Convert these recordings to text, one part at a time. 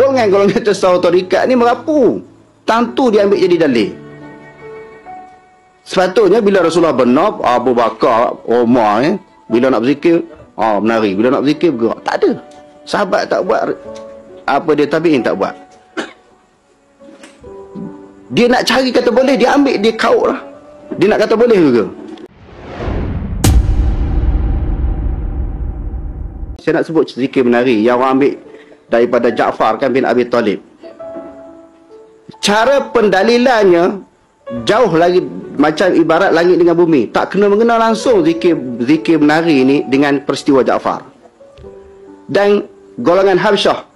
Golongan-golongan tasawuf tarikat ni merapu. Tentu dia ambil jadi dalil. Sepatutnya bila Rasulullah benar, Abu Bakar, Umar, bila nak berzikir, menari. Bila nak berzikir, bergerak. Tak ada. Sahabat tak buat. Apa dia tabi'in tak buat. Dia nak cari kata boleh, dia ambil, dia kaut lah. Dia nak kata boleh juga. Saya nak sebut zikir menari yang orang ambil daripada Ja'far kan bin Abi Talib. Cara pendalilannya jauh lagi macam ibarat langit dengan bumi. Tak kena mengenal langsung zikir menari ini dengan peristiwa Ja'far. Dan golongan Habsyah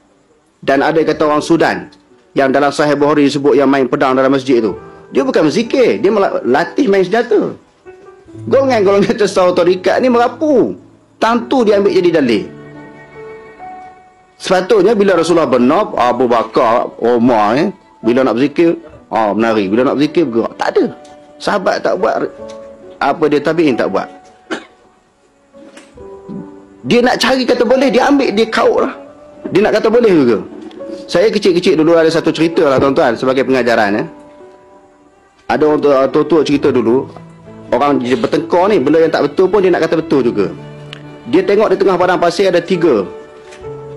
dan ada kata orang Sudan yang dalam Sahih Bukhari disebut yang main pedang dalam masjid tu. Dia bukan berzikir, dia latih main senjata. Golongan-golongan tasawuf tarikat ni merapu. Tentu dia ambil jadi dalil. Sepatutnya bila Rasulullah benar, Abu Bakar, Umar, bila nak berzikir, menari. Bila nak berzikir, bergerak. Tak ada. Sahabat tak buat. Apa dia tabi'in tak buat. Dia nak cari kata boleh, dia ambil, dia kaut lah. Dia nak kata boleh juga. Saya kecil-kecil dulu ada satu cerita lah tuan-tuan sebagai pengajaran. Ada orang tua-tua cerita dulu. Orang bertengkar ni, benda yang tak betul pun dia nak kata betul juga. Dia tengok di tengah padang pasir ada 3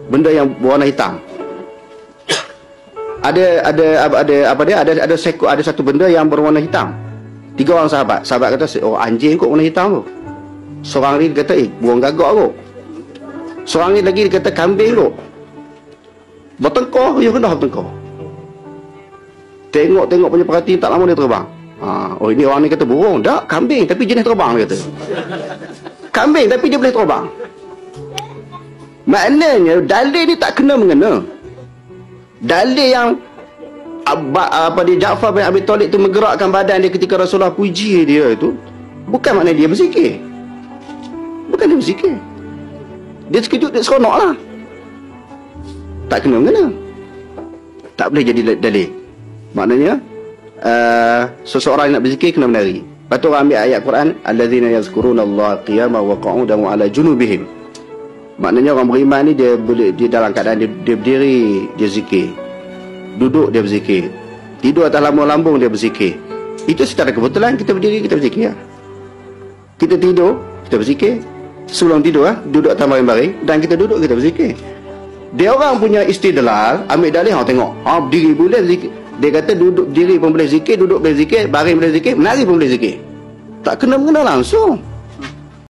benda yang berwarna hitam. Ada satu benda yang berwarna hitam. 3 orang sahabat kata, oh anjing kot warna hitam tu. Seorang ni kata, burung gagak kot. Seorang ni lagi kata kambing kot. Bertengkar, ya kena bertengkar. Tengok punya perhatian tak lama dia terbang. Oh ini orang ni kata burung, tak kambing tapi jenis terbang dia kata. Kambing tapi dia boleh terbang. Maknanya dalil ni tak kena mengena. Dalil yang Ja'far bin Abi Talib tu menggerakkan badan dia ketika Rasulullah puji dia itu, bukan maknanya dia berzikir. Bukan dia berzikir. Dia sekejut, dia seronok lah. Tak kena mengena. Tak boleh jadi dalil. Maknanya seseorang yang nak berzikir kena menari. Lepas tu orang ambil ayat Quran, allazina yazkurunallaha qiyaman wa qu'udan wa 'ala junubihim. Maknanya orang beriman ni dia dalam keadaan dia berdiri dia zikir. Duduk dia berzikir. Tidur atas lambung-lambung dia berzikir. Itu secara kebetulan kita berdiri kita berzikir. Kita tidur kita berzikir. Sebelum tidur duduk atas baring-baring dan kita duduk kita berzikir. Dia orang punya istidlal, ambil dalih, tengok. Berdiri boleh zikir. Dia kata duduk diri pun boleh zikir, duduk boleh zikir, baring boleh zikir, menari pun boleh zikir. Tak kena mengena langsung.